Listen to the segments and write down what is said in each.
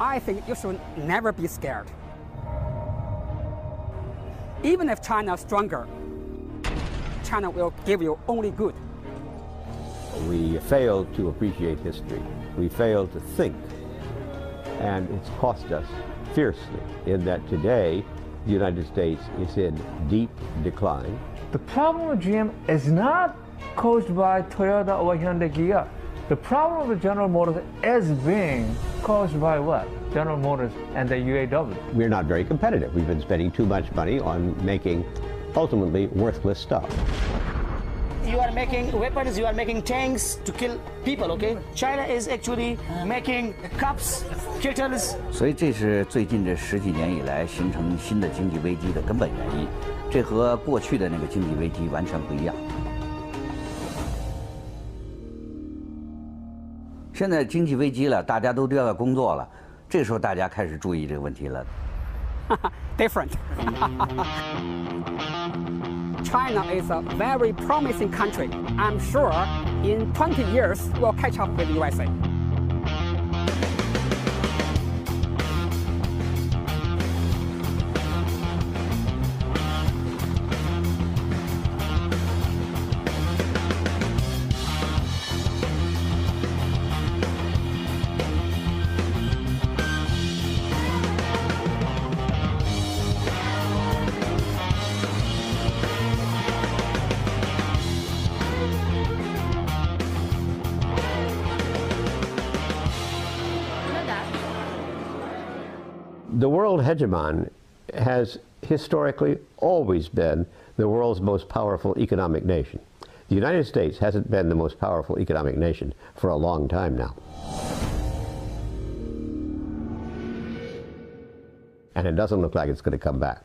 I think you should never be scared. Even if China is stronger, China will give you only good. We fail to appreciate history. We fail to think. And it's cost us fiercely in that today the United States is in deep decline. The problem with GM is not caused by Toyota or Hyundai Kia. The problem with General Motors is being caused by what? General Motors and the UAW. We're not very competitive. We've been spending too much money on making ultimately worthless stuff. You are making weapons, you are making tanks to kill people, okay? China is actually making cups, kettles. 所以这是最近这10几年以来形成新的经济危机的根本原因，这和过去的那个经济危机完全不一样。现在经济危机了，大家都丢掉工作了，这时候大家开始注意这个问题了。Different. China is a very promising country. I'm sure in 20 years we'll catch up with USA. The world hegemon has historically always been the world's most powerful economic nation. The United States hasn't been the most powerful economic nation for a long time now. And it doesn't look like it's going to come back.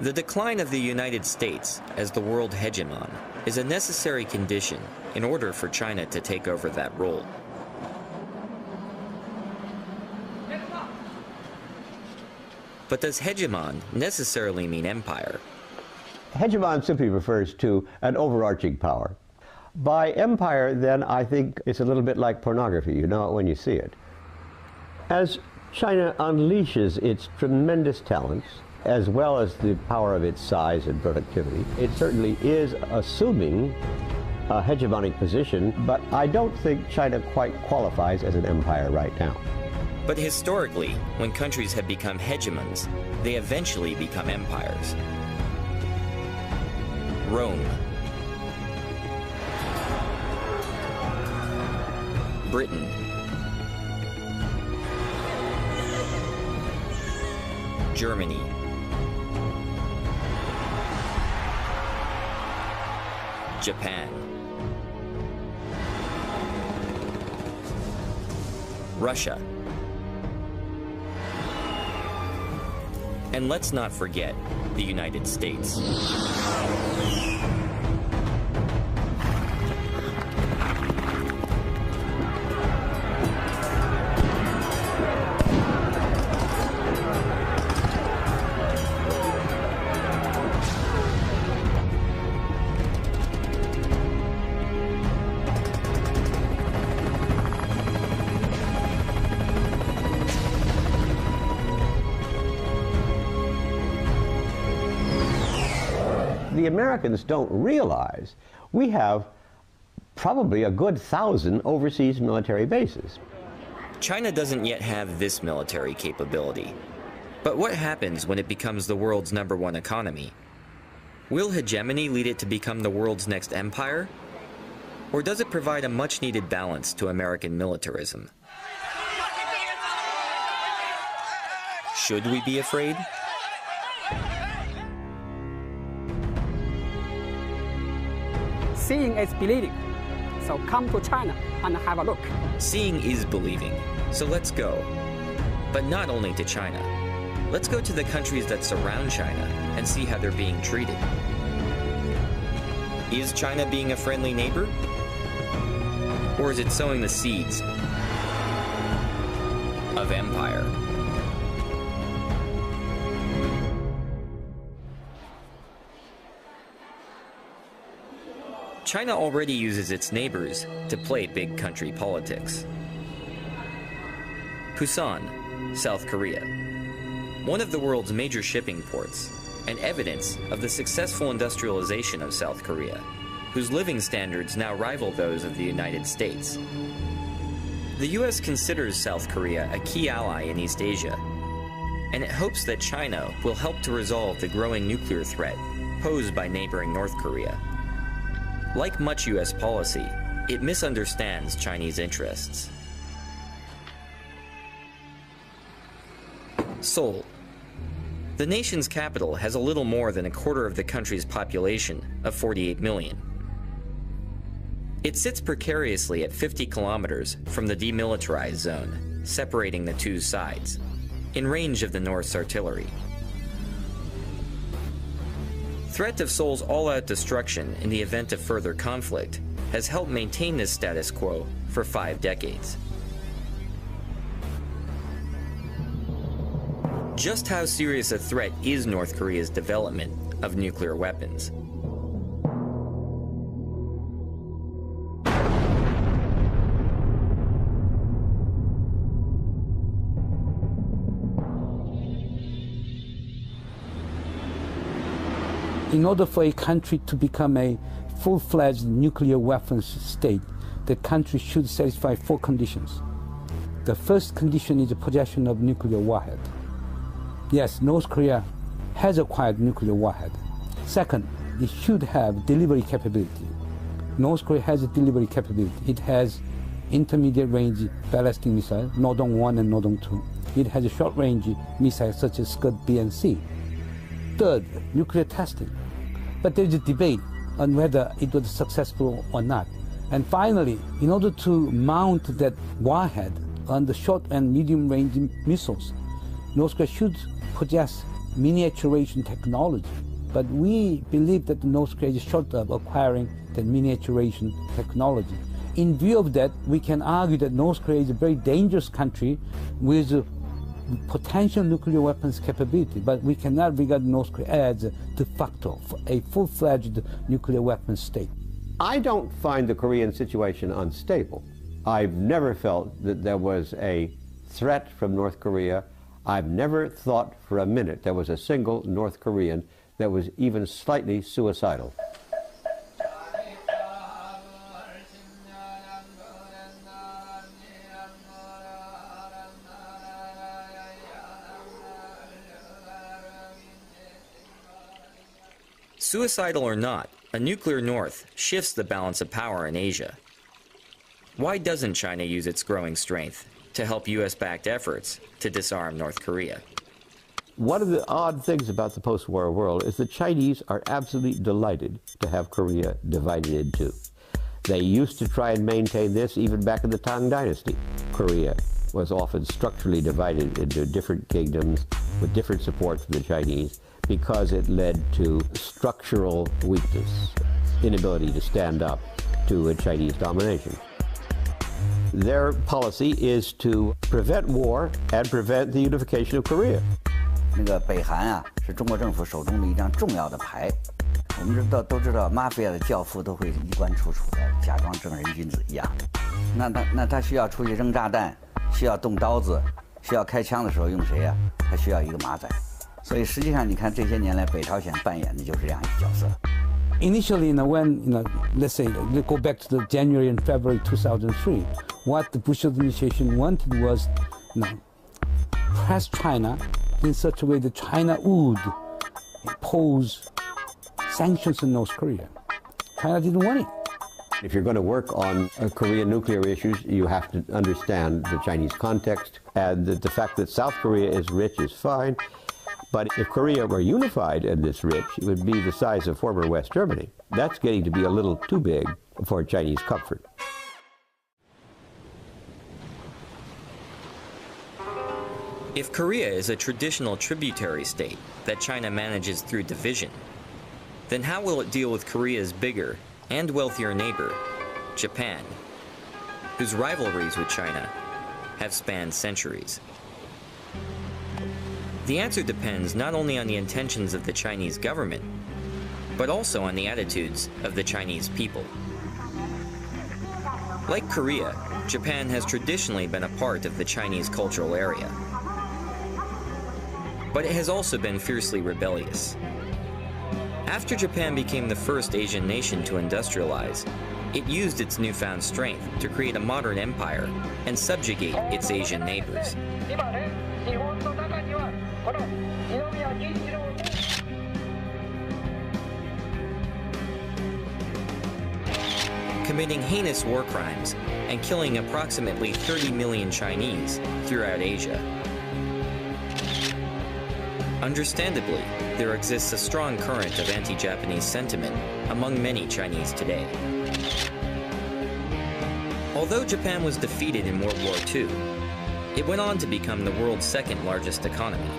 The decline of the United States as the world hegemon is a necessary condition in order for China to take over that role. But does hegemon necessarily mean empire? Hegemon simply refers to an overarching power. By empire, then, I think it's a little bit like pornography. You know it when you see it. As China unleashes its tremendous talents, as well as the power of its size and productivity, it certainly is assuming a hegemonic position, but I don't think China quite qualifies as an empire right now. But historically, when countries have become hegemons, they eventually become empires. Rome, Britain, Germany, Japan, Russia, and let's not forget the United States. The Americans don't realize we have probably a good 1,000 overseas military bases. China doesn't yet have this military capability. But what happens when it becomes the world's #1 economy? Will hegemony lead it to become the world's next empire? Or does it provide a much-needed balance to American militarism? Should we be afraid? Seeing is believing. So come to China and have a look. Seeing is believing, so let's go. But not only to China. Let's go to the countries that surround China and see how they're being treated. Is China being a friendly neighbor? Or is it sowing the seeds of empire? China already uses its neighbors to play big country politics. Busan, South Korea. One of the world's major shipping ports, and evidence of the successful industrialization of South Korea, whose living standards now rival those of the United States. The US considers South Korea a key ally in East Asia, and it hopes that China will help to resolve the growing nuclear threat posed by neighboring North Korea. Like much US policy, it misunderstands Chinese interests. Seoul. The nation's capital has a little more than a quarter of the country's population of 48 million. It sits precariously at 50 kilometers from the demilitarized zone, separating the two sides, in range of the North's artillery. Threat of Seoul's all-out destruction in the event of further conflict has helped maintain this status quo for 5 decades. Just how serious a threat is North Korea's development of nuclear weapons? In order for a country to become a full-fledged nuclear weapons state, the country should satisfy 4 conditions. The first condition is the possession of nuclear warhead. Yes, North Korea has acquired nuclear warhead. Second, it should have delivery capability. North Korea has a delivery capability. It has intermediate range ballistic missile, Nodong 1 and Nodong 2. It has a short range missiles such as Scud B and C. Third, nuclear testing. But there is a debate on whether it was successful or not. And finally, in order to mount that warhead on the short and medium range missiles, North Korea should possess miniaturization technology. But we believe that North Korea is short of acquiring that miniaturization technology. In view of that, we can argue that North Korea is a very dangerous country with potential nuclear weapons capability, but we cannot regard North Korea as de facto a full-fledged nuclear weapons state. I don't find the Korean situation unstable. I've never felt that there was a threat from North Korea. I've never thought for a minute there was a single North Korean that was even slightly suicidal. Suicidal or not, a nuclear North shifts the balance of power in Asia. Why doesn't China use its growing strength to help US-backed efforts to disarm North Korea? One of the odd things about the post-war world is the Chinese are absolutely delighted to have Korea divided in 2. They used to try and maintain this even back in the Tang Dynasty. Korea was often structurally divided into different kingdoms with different support from the Chinese, because it led to structural weakness, inability to stand up to a Chinese domination. Their policy is to prevent war and prevent the unification of Korea. 那个北韩啊，是中国政府手中的一张重要的牌。我们都知道，mafia的教父都会衣冠楚楚的，假装正人君子一样。那他需要出去扔炸弹，需要动刀子，需要开枪的时候用谁呀？他需要一个马仔。 所以实际上，你看这些年来，北朝鲜扮演的就是这样一个角色。 Initially, when let's say let's go back to the January and February 2003, what the Bush administration wanted was, press China in such a way that China would impose sanctions on North Korea. China didn't want it. If you're going to work on Korean nuclear issues, you have to understand the Chinese context, and the fact that South Korea is rich is fine. But if Korea were unified and this rich, it would be the size of former West Germany. That's getting to be a little too big for Chinese comfort. If Korea is a traditional tributary state that China manages through division, then how will it deal with Korea's bigger and wealthier neighbor, Japan, whose rivalries with China have spanned centuries? The answer depends not only on the intentions of the Chinese government, but also on the attitudes of the Chinese people. Like Korea, Japan has traditionally been a part of the Chinese cultural area. But it has also been fiercely rebellious. After Japan became the first Asian nation to industrialize, it used its newfound strength to create a modern empire and subjugate its Asian neighbors. Committing heinous war crimes and killing approximately 30 million Chinese throughout Asia. Understandably, there exists a strong current of anti-Japanese sentiment among many Chinese today. Although Japan was defeated in World War II, it went on to become the world's second largest economy.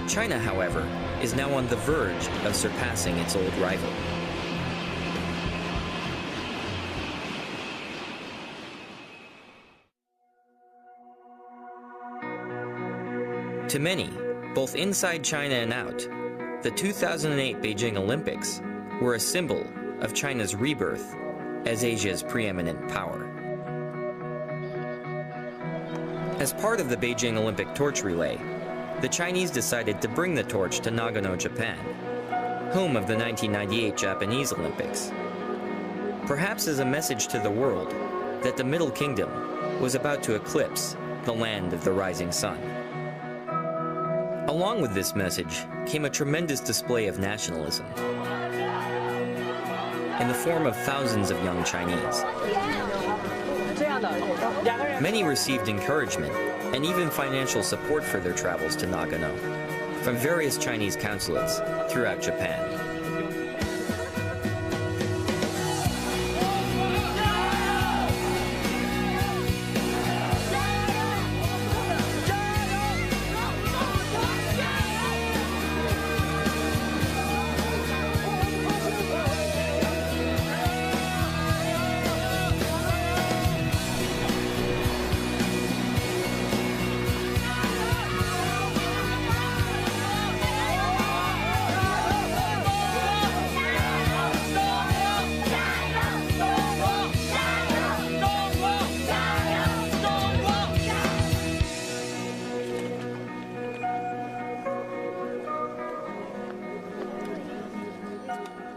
China, however, is now on the verge of surpassing its old rival. To many, both inside China and out, the 2008 Beijing Olympics were a symbol of China's rebirth as Asia's preeminent power. As part of the Beijing Olympic torch relay, the Chinese decided to bring the torch to Nagano, Japan, home of the 1998 Japanese Olympics, perhaps as a message to the world that the Middle Kingdom was about to eclipse the land of the rising sun. Along with this message came a tremendous display of nationalism in the form of thousands of young Chinese. Many received encouragement and even financial support for their travels to Nagano from various Chinese consulates throughout Japan.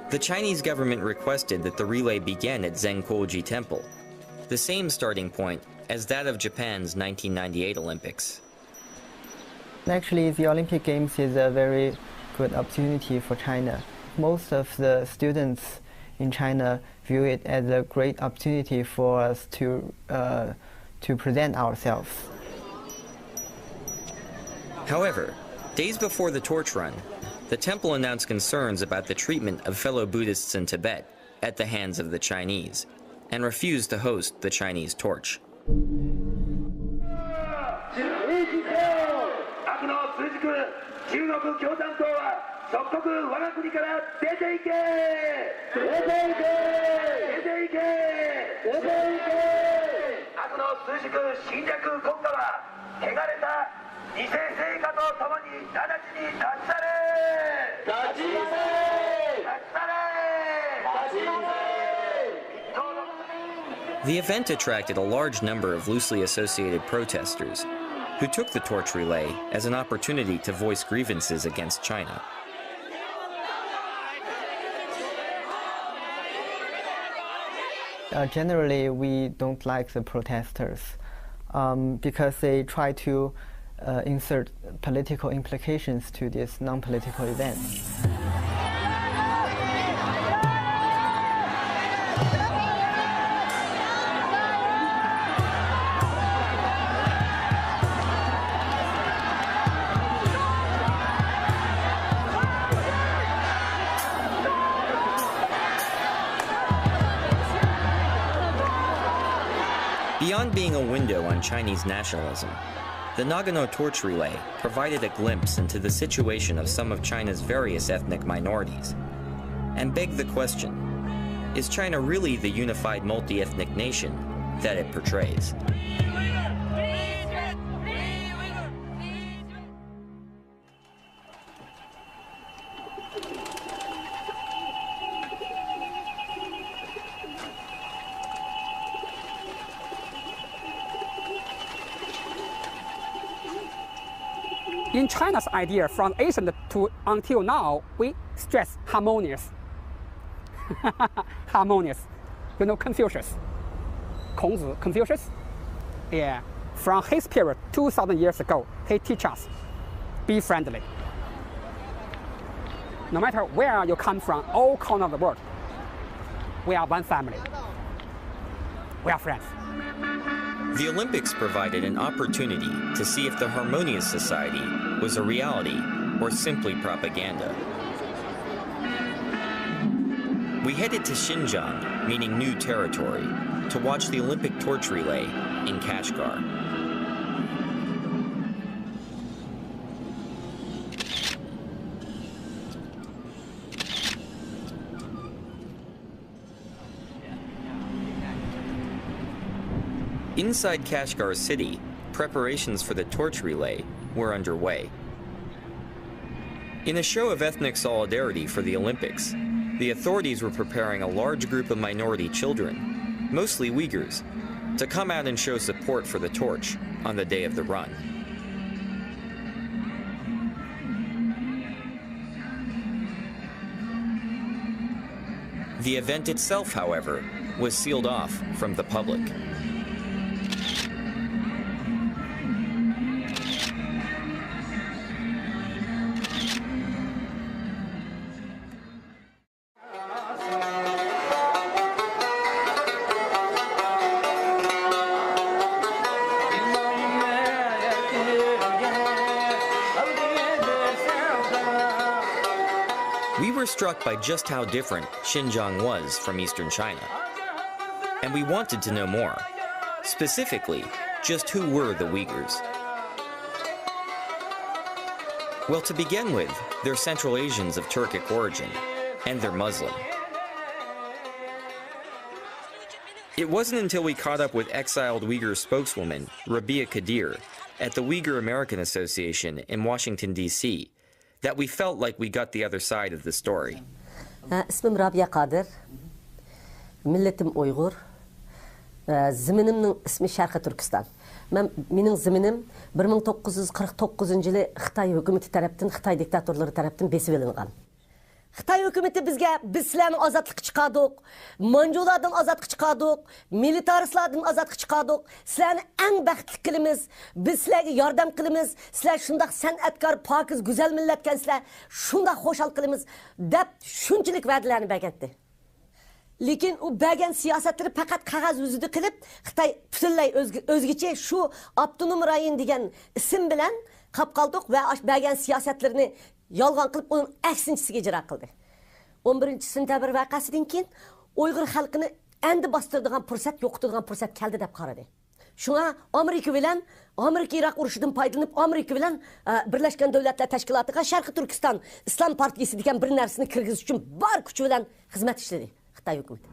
The Chinese government requested that the relay begin at Zenkoji Temple, the same starting point as that of Japan's 1998 Olympics. Actually, the Olympic Games is a very good opportunity for China. Most of the students in China view it as a great opportunity for us to present ourselves. However, days before the torch run, the temple announced concerns about the treatment of fellow Buddhists in Tibet at the hands of the Chinese, and refused to host the Chinese torch. The event attracted a large number of loosely associated protesters who took the torch relay as an opportunity to voice grievances against China. Generally, we don't like the protesters because they try to insert political implications to this non-political event. Beyond being a window on Chinese nationalism, the Nagano torch relay provided a glimpse into the situation of some of China's various ethnic minorities, and begged the question, is China really the unified multi-ethnic nation that it portrays? In China's idea from ancient to until now, we stress harmonious. Harmonious. You know Confucius. Kongzi, Confucius? Yeah. From his period, 2,000 years ago, he teach us, be friendly. No matter where you come from, all corners of the world, we are one family. We are friends. The Olympics provided an opportunity to see if the harmonious society was a reality or simply propaganda. We headed to Xinjiang, meaning new territory, to watch the Olympic torch relay in Kashgar. Inside Kashgar city, preparations for the torch relay were underway. In a show of ethnic solidarity for the Olympics, the authorities were preparing a large group of minority children, mostly Uyghurs, to come out and show support for the torch on the day of the run. The event itself, however, was sealed off from the public. We were struck by just how different Xinjiang was from eastern China. And we wanted to know more. Specifically, just who were the Uyghurs? Well, to begin with, they're Central Asians of Turkic origin, and they're Muslim. It wasn't until we caught up with exiled Uyghur spokeswoman Rabia Kadir at the Uyghur American Association in Washington, D.C., that we felt like we got the other side of the story. İsmim Rabia Kadir, milletim Uyghur, ziminimnin ismi Şarkı Türkistan. Mening ziminim 1949 yılı Xitay hükümeti tarafından, Xitay diktatorları tarafından besip elingan. Xitay hükümeti biz sizlerden azatlık çıkardık, Manjulardan azatlık çıkardık, militaristlardan azatlık çıkardık. Sizlerden en bəxtli kılımız, biz sizlerge yardım kılımız, sizler şundak sanatkar, pakiz, güzel milletkensizler, şundak hoşal kılımız, dep şunçilik verdilerini bergetti. Lekin o bergen siyasetleri fakat kağız yüzüdü kılıp, Xitay pütülley özgeçe şu Abdunum Rayin degen isim bilen kapkaldık ve bergen siyasetlerini yalgan kılıp onun eksinçisiga icra kıldı. 11 sentabr vakasından keyin Uyghur halkını endi bastırdıgan fırsat, yo'qotadigan fırsat keldi deb qaradi. Şuna Amerika-Iroq urushidan foydalanib, Amerika bilan Birlashgan Davlatlar Tashkilotiga Sharqiy Turkiston Islom partiyasi degan bir narsani kirgizish uchun bor kuchi bilan xizmat ishladi Xitoy hukumati.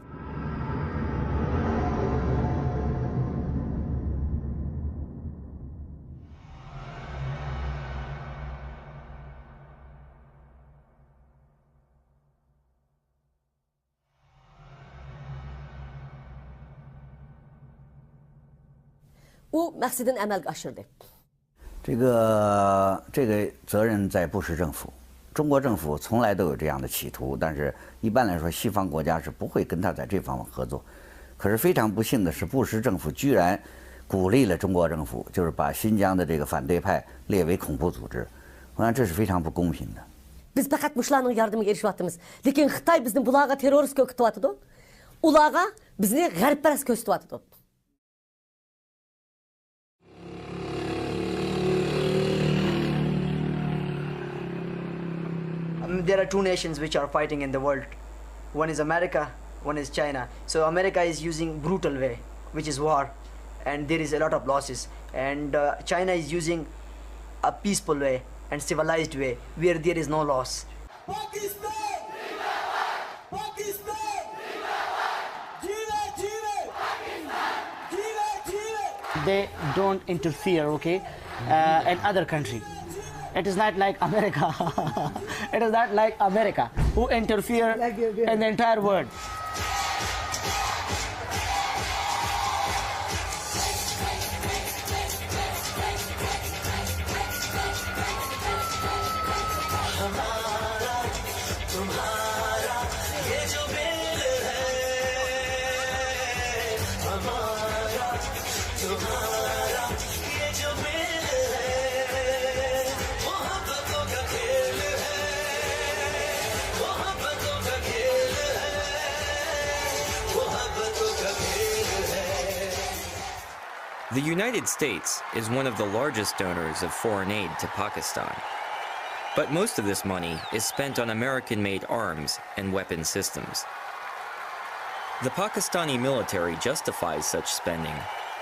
Bu maksadını amalga oshirdi. 这个责任在布什政府，中国政府从来都有这样的企图，但是一般来说，西方国家是不会跟他在这方面合作。可是非常不幸的是，布什政府居然鼓励了中国政府，就是把新疆的这个反对派列为恐怖组织。我想这是非常不公平的。Biz faqat mushlarning yordamiga erishyapmiz. Lekin Xitoy bizni bularga terrorist ko'rsatyapti. Ularga bizni g'arbparast ko'rsatyapti. There are two nations which are fighting in the world. One is America, one is China. So America is using brutal way, which is war, and there is a lot of losses. And China is using a peaceful way and civilized way, where there is no loss. They don't interfere, okay, in other country. It is not like America. It is not like America who interfere in the entire world. The United States is one of the largest donors of foreign aid to Pakistan. But most of this money is spent on American-made arms and weapon systems. The Pakistani military justifies such spending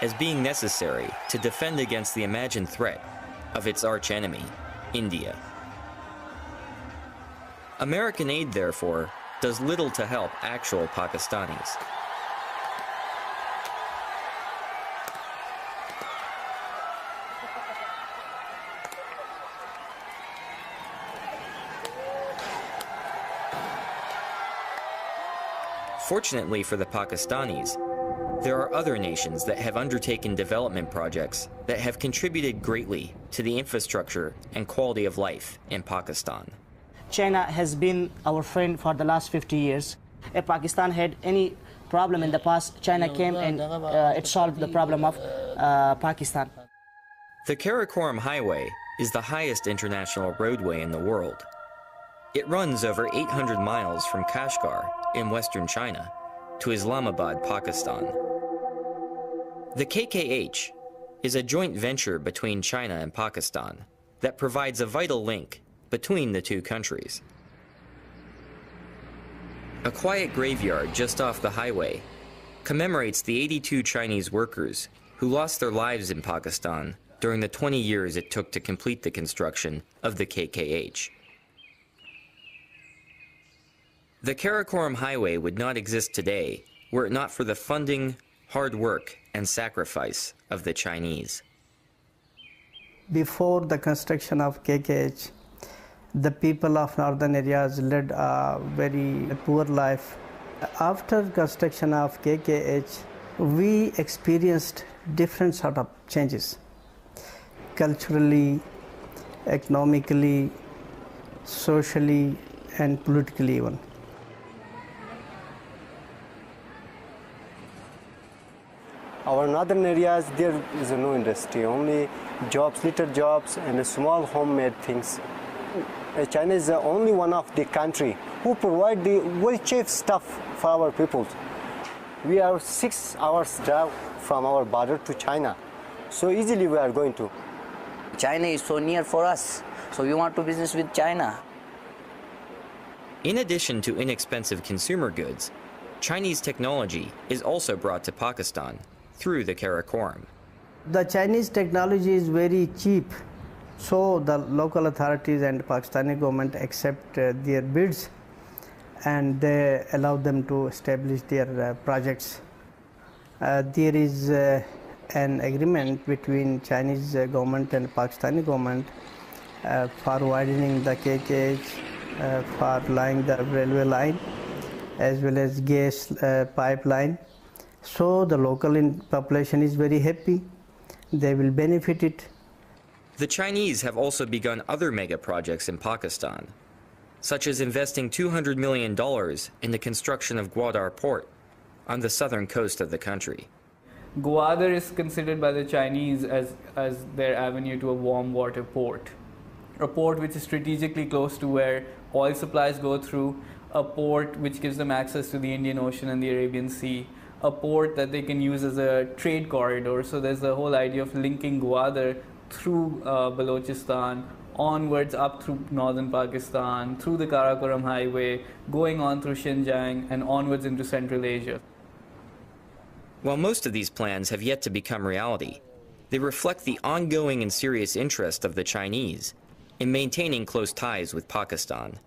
as being necessary to defend against the imagined threat of its archenemy, India. American aid, therefore, does little to help actual Pakistanis. Fortunately for the Pakistanis, there are other nations that have undertaken development projects that have contributed greatly to the infrastructure and quality of life in Pakistan. China has been our friend for the last 50 years. If Pakistan had any problem in the past, China came and it solved the problem of Pakistan. The Karakoram Highway is the highest international roadway in the world. It runs over 800 miles from Kashgar in western China to Islamabad, Pakistan. The KKH is a joint venture between China and Pakistan that provides a vital link between the two countries. A quiet graveyard just off the highway commemorates the 82 Chinese workers who lost their lives in Pakistan during the 20 years it took to complete the construction of the KKH. The Karakoram Highway would not exist today were it not for the funding, hard work, and sacrifice of the Chinese. Before the construction of KKH, the people of northern areas led a very poor life. After construction of KKH, we experienced different sort of changes, culturally, economically, socially, and politically even. Our northern areas, there is no industry, only jobs, little jobs, and small homemade things. China is the only one of the country who provide the very cheap stuff for our people. We are 6 hours drive from our border to China, so easily we are going to. China is so near for us, so we want to business with China. In addition to inexpensive consumer goods, Chinese technology is also brought to Pakistan through the Karakoram. The Chinese technology is very cheap, so the local authorities and Pakistani government accept their bids and they allow them to establish their projects. There is an agreement between Chinese government and Pakistani government for widening the KKH, for laying the railway line as well as gas pipeline. So the local population is very happy. They will benefit it. The Chinese have also begun other mega projects in Pakistan, such as investing $200 million in the construction of Gwadar Port on the southern coast of the country. Gwadar is considered by the Chinese as their avenue to a warm water port. A port which is strategically close to where oil supplies go through, a port which gives them access to the Indian Ocean and the Arabian Sea, a port that they can use as a trade corridor. So there's the whole idea of linking Gwadar through Balochistan, onwards up through northern Pakistan, through the Karakoram Highway, going on through Xinjiang, and onwards into Central Asia. While most of these plans have yet to become reality, they reflect the ongoing and serious interest of the Chinese in maintaining close ties with Pakistan.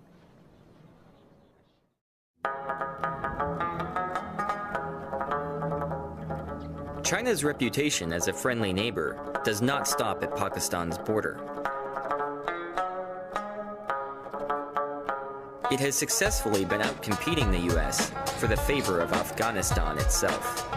China's reputation as a friendly neighbor does not stop at Pakistan's border. It has successfully been outcompeting the US for the favor of Afghanistan itself.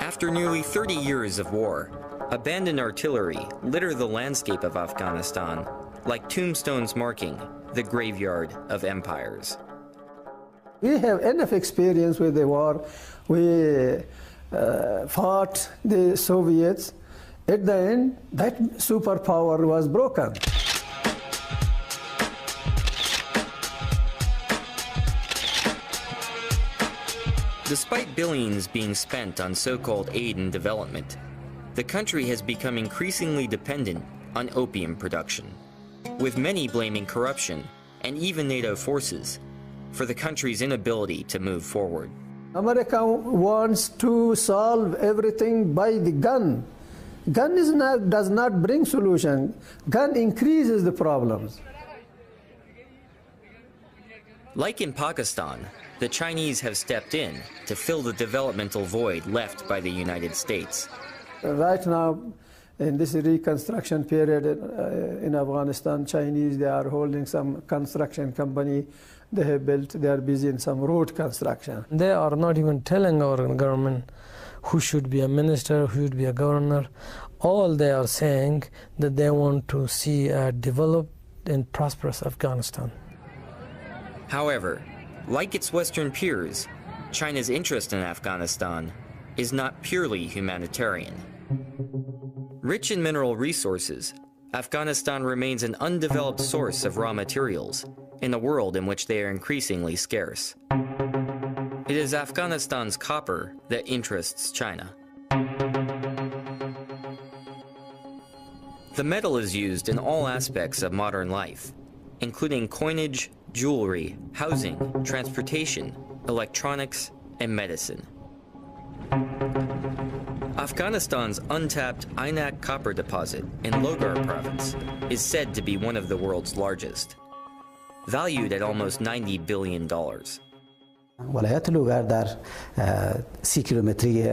After nearly 30 years of war, abandoned artillery litter the landscape of Afghanistan like tombstones marking the graveyard of empires. We have enough experience with the war. We fought the Soviets. At the end, that superpower was broken. Despite billions being spent on so-called aid and development, the country has become increasingly dependent on opium production, with many blaming corruption and even NATO forces for the country's inability to move forward. America wants to solve everything by the gun. Gun does not bring solution. Gun increases the problems. Like in Pakistan, the Chinese have stepped in to fill the developmental void left by the United States. Right now, in this reconstruction period in Afghanistan, Chinese, they are holding some construction company they have built. They are busy in some road construction. They are not even telling our government who should be a minister, who should be a governor. All they are saying that they want to see a developed and prosperous Afghanistan. However, like its Western peers, China's interest in Afghanistan is not purely humanitarian. Rich in mineral resources, Afghanistan remains an undeveloped source of raw materials in a world in which they are increasingly scarce. It is Afghanistan's copper that interests China. The metal is used in all aspects of modern life, including coinage, jewelry, housing, transportation, electronics, and medicine. Afghanistan's untapped Aynak copper deposit in Logar province is said to be one of the world's largest, valued at almost $90 billion. ولایت لوگر در 30 کیلومتری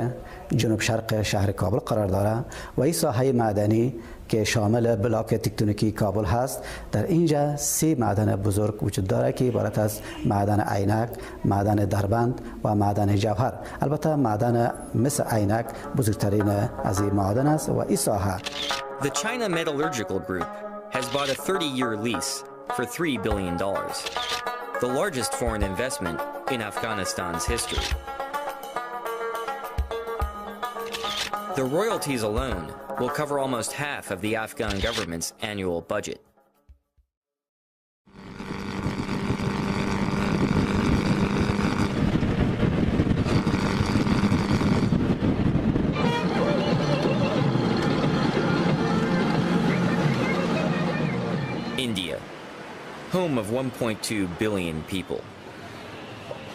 جنوب شرق شهر کابل قرار دارد و این ساحه معدنی که شامل بلاک تکتونیکی کابل هست. در اینجا 3 معدن بزرگ وجود دارد که عبارت از معدن عینک، معدن دربند و معدن جوهر. البته معدن مثل عینک بزرگترین از این معدن است و این ساحه. The China Metallurgical Group has bought a 30-year lease for $3 billion, the largest foreign investment in Afghanistan's history. The royalties alone will cover almost half of the Afghan government's annual budget. India, home of 1.2 billion people.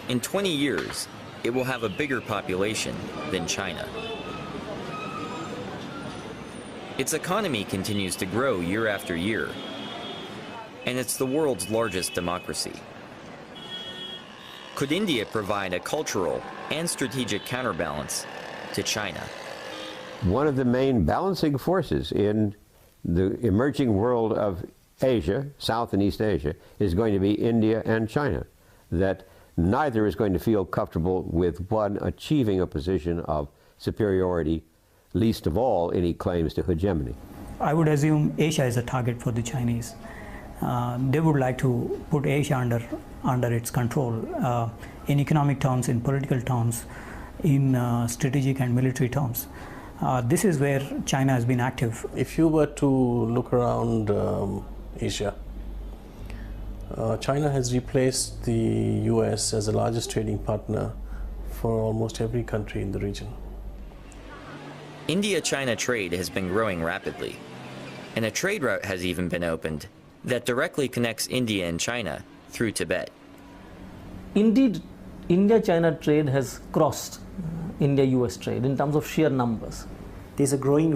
In 20 years, it will have a bigger population than China. Its economy continues to grow year after year, and it's the world's largest democracy. Could India provide a cultural and strategic counterbalance to China? One of the main balancing forces in the emerging world of Asia, South and East Asia, is going to be India and China. That neither is going to feel comfortable with one achieving a position of superiority, least of all any claims to hegemony. I would assume Asia is a target for the Chinese. They would like to put Asia under its control in economic terms, in political terms, in strategic and military terms. This is where China has been active. If you were to look around Asia, China has replaced the US as the largest trading partner for almost every country in the region. India-China trade has been growing rapidly, and a trade route has even been opened that directly connects India and China through Tibet. Indeed, India-China trade has crossed India-US trade in terms of sheer numbers. There's a growing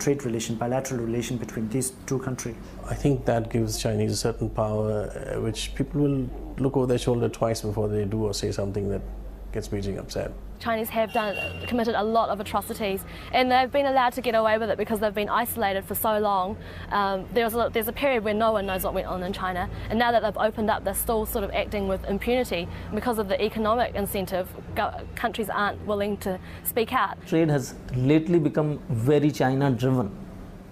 trade relation, bilateral relation between these two countries. I think that gives Chinese a certain power, which people will look over their shoulder twice before they do or say something that gets Beijing upset. Chinese have committed a lot of atrocities, and they've been allowed to get away with it because they've been isolated for so long. There's a period where no one knows what went on in China, and now that they've opened up, they're still sort of acting with impunity. Because of the economic incentive, countries aren't willing to speak out. Trade has lately become very China-driven.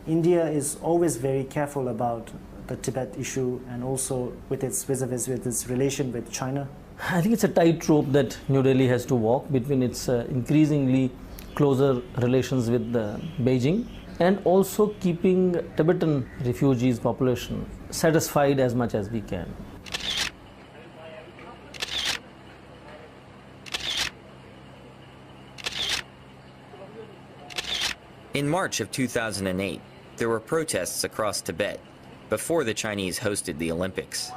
India is always very careful about the Tibet issue and also with its vis-a-vis with its relation with China? I think it's a tightrope that New Delhi has to walk between its increasingly closer relations with Beijing and also keeping Tibetan refugees population satisfied as much as we can. In March of 2008, there were protests across Tibet before the Chinese hosted the Olympics.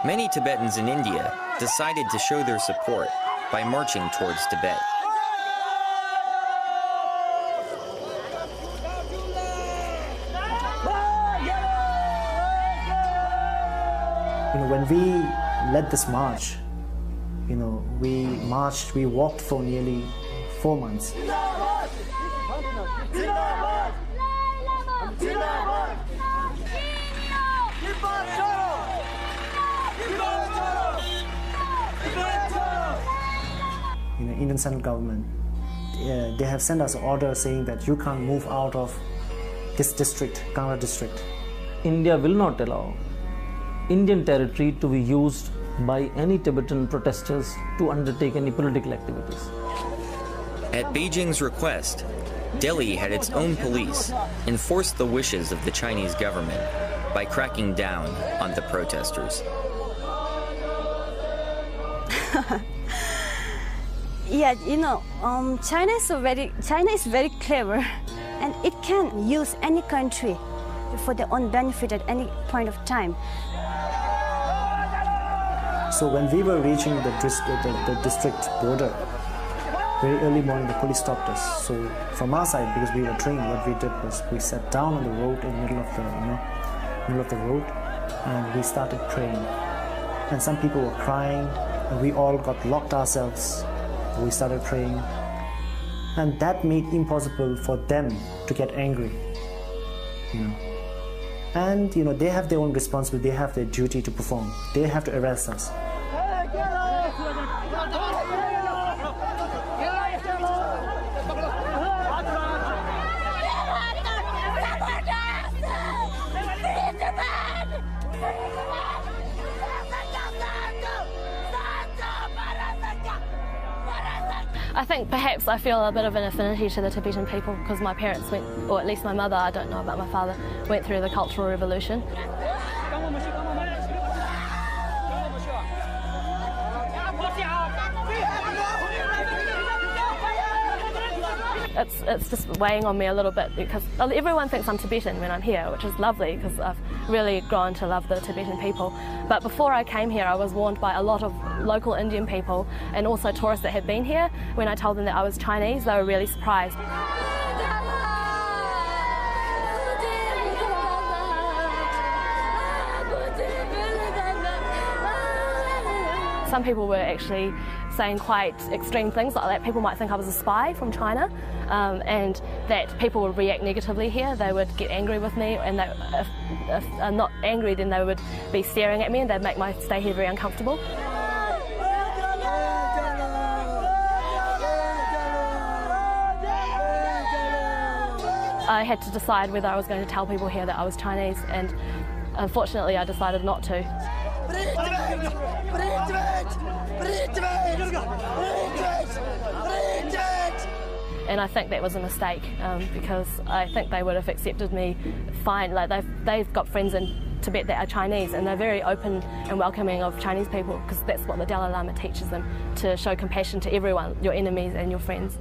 Many Tibetans in India decided to show their support by marching towards Tibet. When we led this march, we walked for nearly 4 months. Indian central government, they have sent us an order saying that you can't move out of this district, Kangra district. India will not allow Indian territory to be used by any Tibetan protesters to undertake any political activities. At Beijing's request, Delhi had its own police enforce the wishes of the Chinese government by cracking down on the protesters. Yeah, China is very clever, and it can use any country for their own benefit at any point of time. So when we were reaching the district border, very early morning the police stopped us. So from our side, because we were trained, what we did was we sat down on the road in the middle of the road, and we started praying. And some people were crying, and we all got locked ourselves. We started praying, and that made it impossible for them to get angry. And they have their own responsibility, they have their duty to perform. They have to arrest us. I think perhaps I feel a bit of an affinity to the Tibetan people because my parents went, or at least my mother, I don't know about my father, went through the Cultural Revolution. It's just weighing on me a little bit because everyone thinks I'm Tibetan when I'm here, which is lovely because I've really grown to love the Tibetan people. But before I came here, I was warned by a lot of local Indian people and also tourists that had been here. When I told them that I was Chinese, they were really surprised. Some people were actually saying quite extreme things, like that people might think I was a spy from China, and that people would react negatively here. They would get angry with me, and if I'm not angry, then they would be staring at me and they'd make my stay here very uncomfortable. I had to decide whether I was going to tell people here that I was Chinese, and unfortunately I decided not to. And I think that was a mistake because I think they would have accepted me fine. Like they've got friends in Tibet that are Chinese, and they're very open and welcoming of Chinese people because that's what the Dalai Lama teaches them, to show compassion to everyone, your enemies and your friends.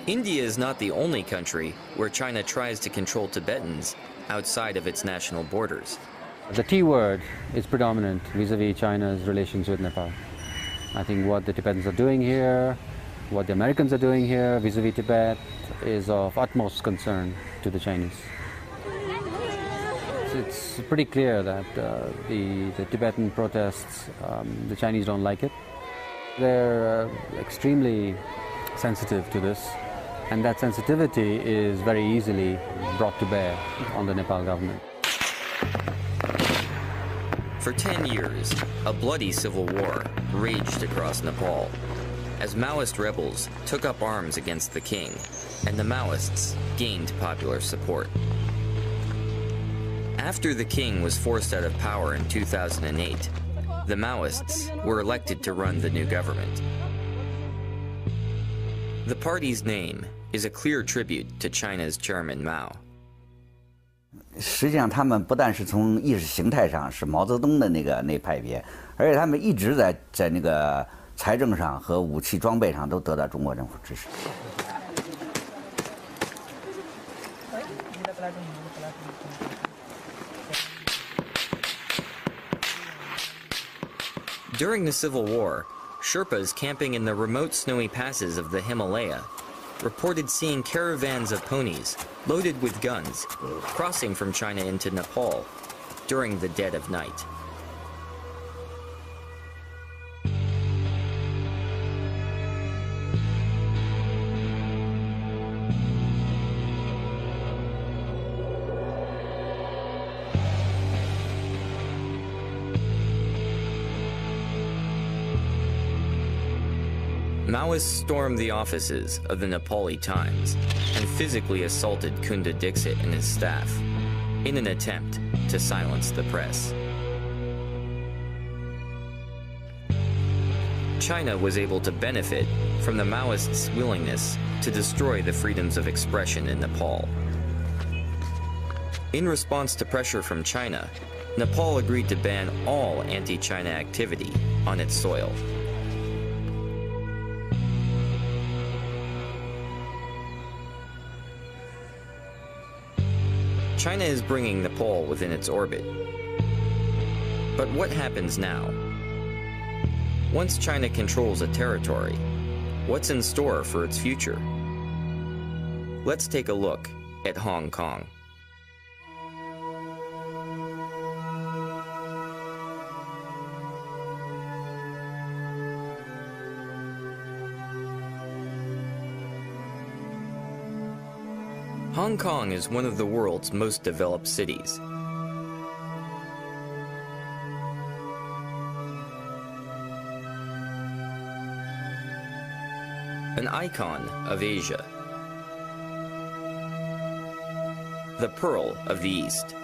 India is not the only country where China tries to control Tibetans outside of its national borders. The T word is predominant vis-a-vis China's relations with Nepal. I think what the Tibetans are doing here, what the Americans are doing here vis-a-vis Tibet is of utmost concern to the Chinese. It's pretty clear that the Tibetan protests, the Chinese don't like it. They're extremely sensitive to this, and that sensitivity is very easily brought to bear on the Nepal government. For 10 years, a bloody civil war raged across Nepal. as Maoist rebels took up arms against the king, and the Maoists gained popular support. After the king was forced out of power in 2008, the Maoists were elected to run the new government. The party's name is a clear tribute to China's Chairman Mao. 实际上，他们不但是从意识形态上是毛泽东的那派别，而且他们一直在那个财政上和武器装备上都得到中国政府支持。 During the Civil War, Sherpas camping in the remote snowy passes of the Himalaya reported seeing caravans of ponies loaded with guns crossing from China into Nepal during the dead of night. Maoists stormed the offices of the Nepali Times and physically assaulted Kunda Dixit and his staff in an attempt to silence the press. China was able to benefit from the Maoists' willingness to destroy the freedoms of expression in Nepal. In response to pressure from China, Nepal agreed to ban all anti-China activity on its soil. China is bringing Nepal within its orbit. But what happens now? Once China controls a territory, what's in store for its future? Let's take a look at Hong Kong. Hong Kong is one of the world's most developed cities. An icon of Asia. The Pearl of the East.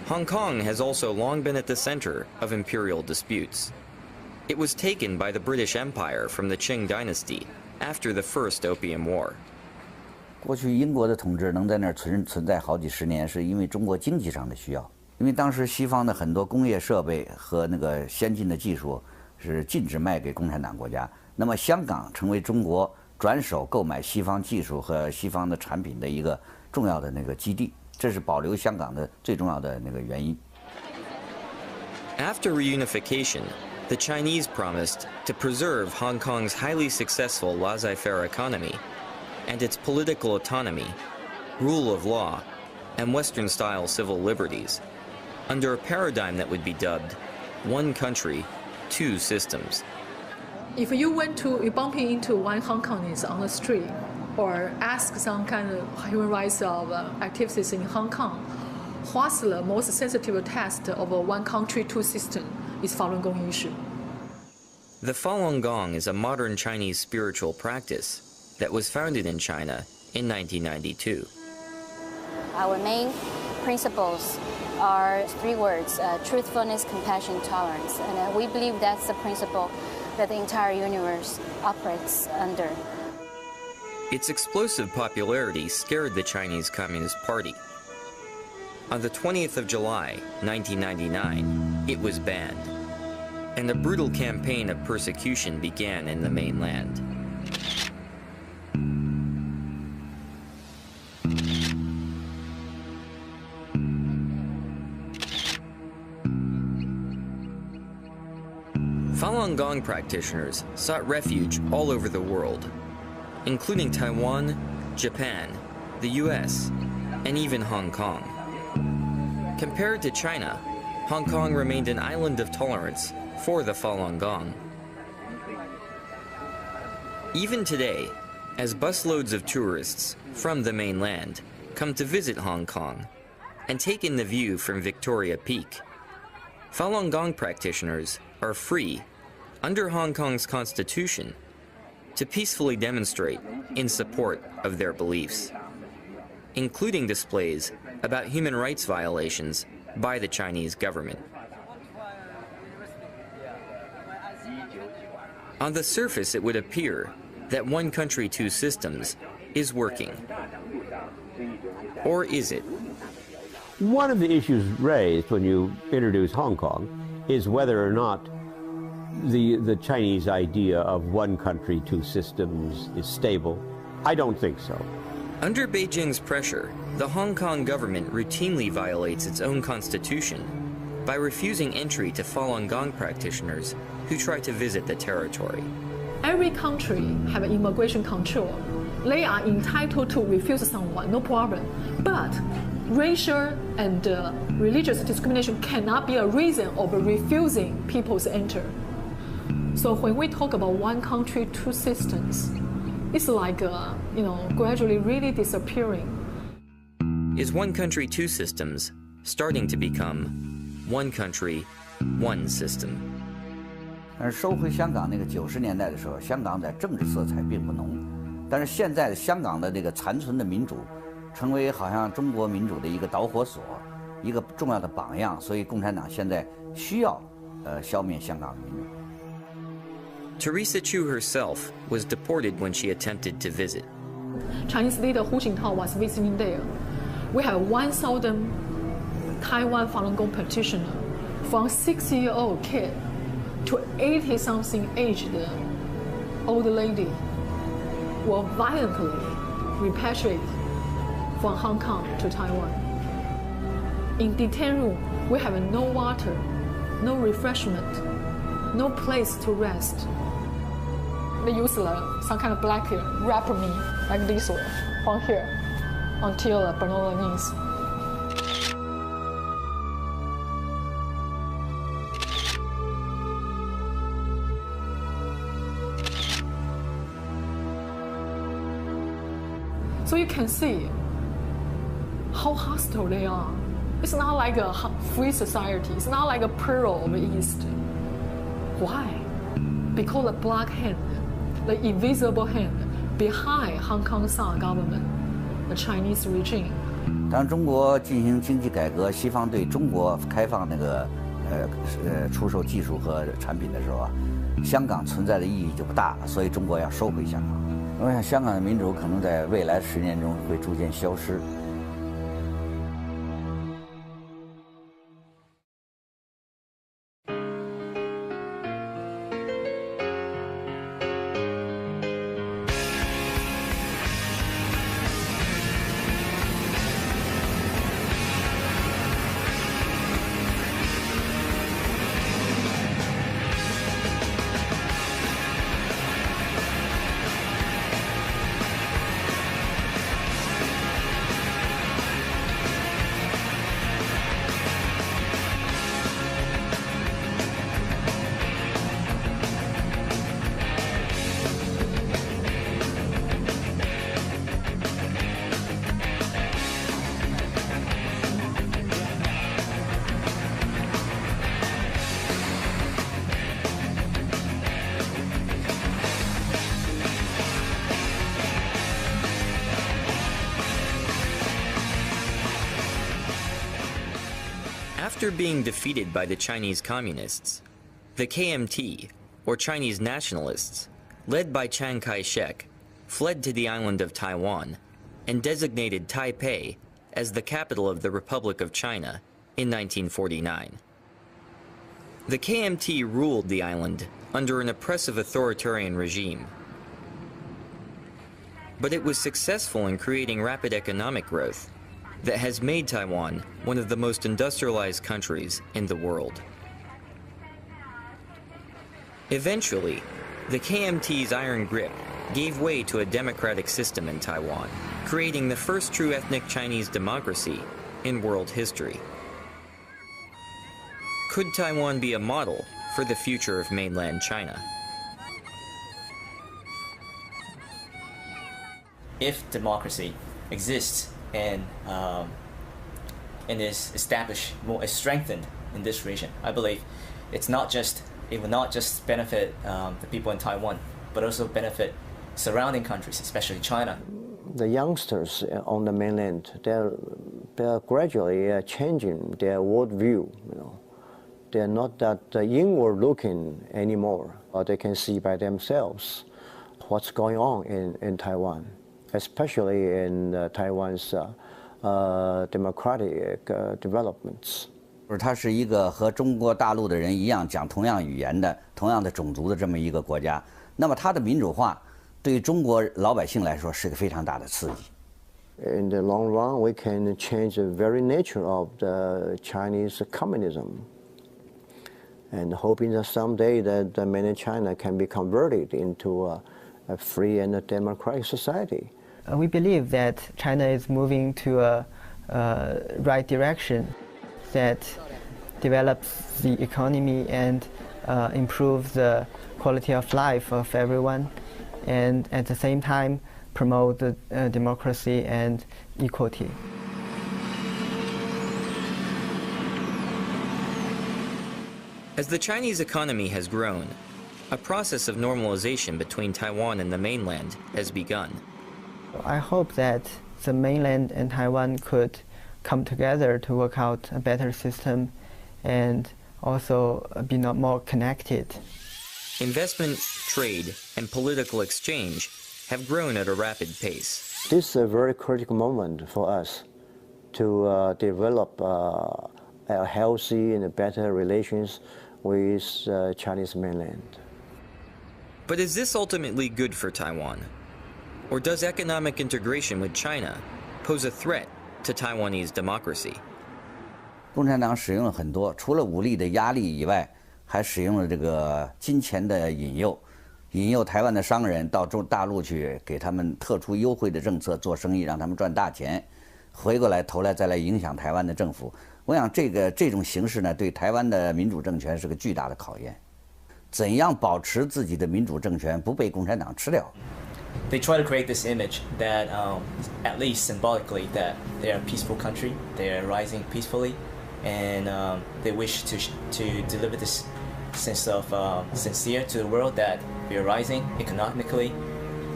Hong Kong has also long been at the center of imperial disputes. It was taken by the British Empire from the Qing dynasty after the First Opium War. 过去英国的统治能在那儿存在好几十年，是因为中国经济上的需要。因为当时西方的很多工业设备和那个先进的技术是禁止卖给共产党国家，那么香港成为中国转手购买西方技术和西方的产品的一个重要的那个基地。 这是保留香港的最重要的那个原因。After reunification, the Chinese promised to preserve Hong Kong's highly successful laissez-faire economy and its political autonomy, rule of law, and Western-style civil liberties, under a paradigm that would be dubbed "one country, two systems." If you bumping into one Hong Kongese on the street, or ask some kind of human rights of activities in Hong Kong, what's the most sensitive test of a one country, two system is Falun Gong issue. The Falun Gong is a modern Chinese spiritual practice that was founded in China in 1992. Our main principles are three words, truthfulness, compassion, tolerance. And we believe that's the principle that the entire universe operates under. Its explosive popularity scared the Chinese Communist Party. On the 20th of July, 1999, it was banned, and a brutal campaign of persecution began in the mainland. Falun Gong practitioners sought refuge all over the world, including Taiwan, Japan, the US, and even Hong Kong. Compared to China, Hong Kong remained an island of tolerance for the Falun Gong. Even today, as busloads of tourists from the mainland come to visit Hong Kong and take in the view from Victoria Peak. Falun Gong practitioners are free, under Hong Kong's constitution, to peacefully demonstrate in support of their beliefs, including displays about human rights violations by the Chinese government. On the surface, it would appear that one country, two systems is working. Or is it? One of the issues raised when you introduce Hong Kong is whether or not the Chinese idea of one country, two systems is stable. I don't think so. Under Beijing's pressure, the Hong Kong government routinely violates its own constitution by refusing entry to Falun Gong practitioners who try to visit the territory. Every country have immigration control. They are entitled to refuse someone, no problem. But racial and religious discrimination cannot be a reason of refusing people to enter. So when we talk about one country, two systems, it's like, gradually really disappearing. Is one country, two systems starting to become one country, one system? 但是收回香港那个90年代的时候，香港在政治色彩并不浓，但是现在的香港的这个残存的民主，成为好像中国民主的一个导火索，一个重要的榜样，所以共产党现在需要消灭香港的民主。 Teresa Chiu herself was deported when she attempted to visit. Chinese leader Hu Jintao was visiting there. We have 1,000 Taiwan Falun Gong practitioners, from 6-year-old kid to 80-something aged old lady, were violently repatriated from Hong Kong to Taiwan. In detention room, we have no water, no refreshment, no place to rest. They use some kind of blanket, wrap me like this way, from here, until below the knees. So you can see how hostile they are. It's not like a free society. It's not like a Pearl of the East. Why? Because the black hand, the invisible hand behind Hong Kong's government, the Chinese regime. 当中国进行经济改革，西方对中国开放那个出售技术和产品的时候啊，香港存在的意义就不大了，所以中国要收回香港。我想香港的民主可能在未来10年中会逐渐消失。 After being defeated by the Chinese Communists, the KMT, or Chinese nationalists, led by Chiang Kai-shek, fled to the island of Taiwan and designated Taipei as the capital of the Republic of China in 1949. The KMT ruled the island under an oppressive authoritarian regime, but it was successful in creating rapid economic growth that has made Taiwan one of the most industrialized countries in the world. Eventually, the KMT's iron grip gave way to a democratic system in Taiwan, creating the first true ethnic Chinese democracy in world history. Could Taiwan be a model for the future of mainland China? if democracy exists and is established, more is strengthened in this region, I believe it will not just benefit the people in Taiwan, but also benefit surrounding countries, especially China. The youngsters on the mainland, they're gradually changing their worldview. They're not that inward-looking anymore. They can see by themselves what's going on in Taiwan, especially in Taiwan's democratic developments. 它是一个和中国大陆的人一样讲同样语言的、同样的种族的这么一个国家，那么它的民主化对中国老百姓来说是个非常大的刺激。In the long run, we can change the very nature of the Chinese communism, and hoping that someday that the mainland China can be converted into a free and a democratic society. We believe that China is moving to a right direction that develops the economy and improves the quality of life of everyone, and at the same time promote the democracy and equality. As the Chinese economy has grown, a process of normalization between Taiwan and the mainland has begun. I hope that the mainland and Taiwan could come together to work out a better system and also be more connected. Investment, trade, and political exchange have grown at a rapid pace. This is a very critical moment for us to develop a healthy and better relations with Chinese mainland. But is this ultimately good for Taiwan? Or does economic integration with China pose a threat to Taiwanese democracy? 共产党使用了很多，除了武力的压力以外，还使用了这个金钱的引诱台湾的商人到大陆去，给他们特殊优惠的政策做生意，让他们赚大钱，回过来头来再来影响台湾的政府。我想这种形式呢，对台湾的民主政权是个巨大的考验。怎样保持自己的民主政权不被共产党吃掉？ They try to create this image that, at least symbolically, that they are a peaceful country, they are rising peacefully, and they wish to deliver this sense of sincere to the world that we are rising economically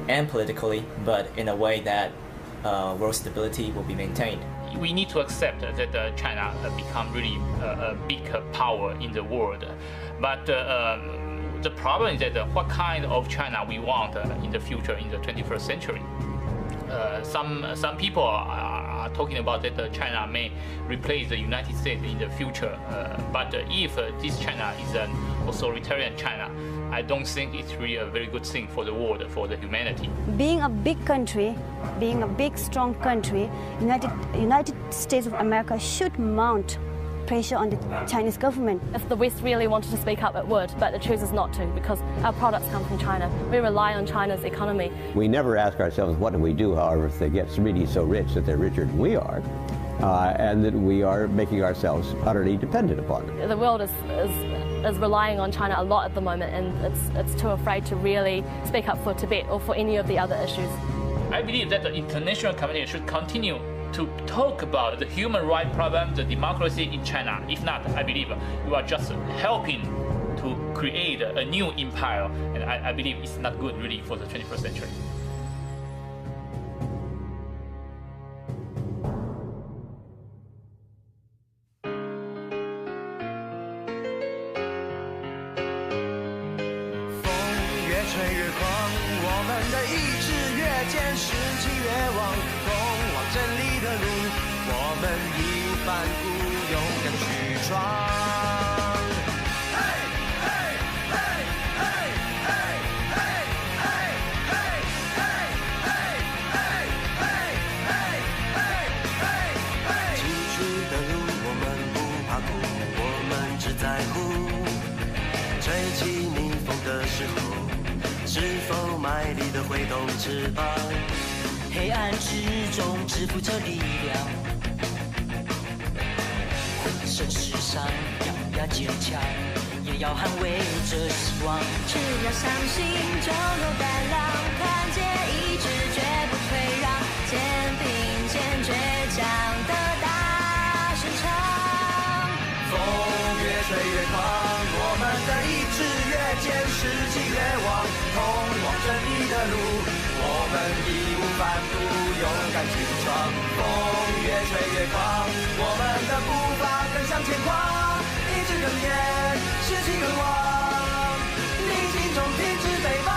and politically, but in a way that world stability will be maintained. We need to accept that China become really a big power in the world, but the problem is that what kind of China we want in the future, in the 21st century. Some people are talking about that China may replace the United States in the future. But if this China is an authoritarian China, I don't think it's really a very good thing for the world, for the humanity. Being a big country, being a big, strong country, United States of America should mount pressure on the Chinese government. If the West really wanted to speak up, it would, but it chooses not to because our products come from China. We rely on China's economy. We never ask ourselves, what do we do, however, if they get really so rich that they're richer than we are, and that we are making ourselves utterly dependent upon them. The world is relying on China a lot at the moment, and it's too afraid to really speak up for Tibet or for any of the other issues. I believe that the international community should continue to talk about the human rights problem, the democracy in China. If not, I believe you are just helping to create a new empire, and I believe it's not good really for the 21st century. 的路，我们义无反顾，勇敢去闯。风越吹越狂，我们的步伐更向前跨，意志更坚，士气更旺，逆境中停止北方。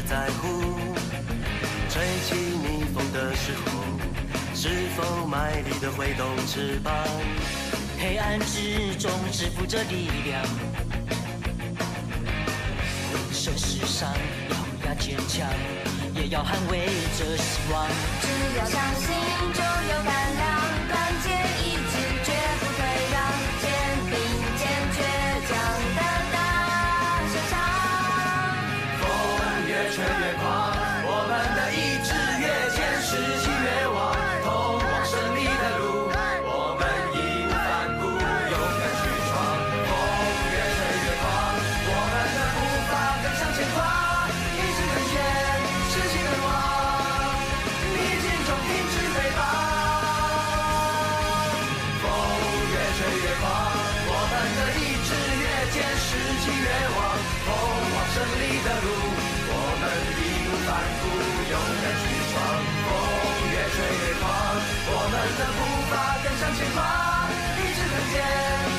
在乎吹起逆风的时候，是否卖力地挥动翅膀？黑暗之中支付着力量，浑身是伤，咬牙坚强，也要捍卫着希望。只要相信就有胆量，团结一致绝不退让，肩并肩倔强的大声唱。越吹越狂，我们的意志越坚，士气越旺，通往胜利的路，我们义无反顾，勇敢去闯。风越吹越狂，我们的步伐更向前跨，意志更坚，士气更旺，逆境中停止北方。风越吹越狂，我们的意志越坚，士气越旺，通往胜利的路。反复勇敢去闯，风越吹越狂，我们的步伐更向前跨，意志更坚。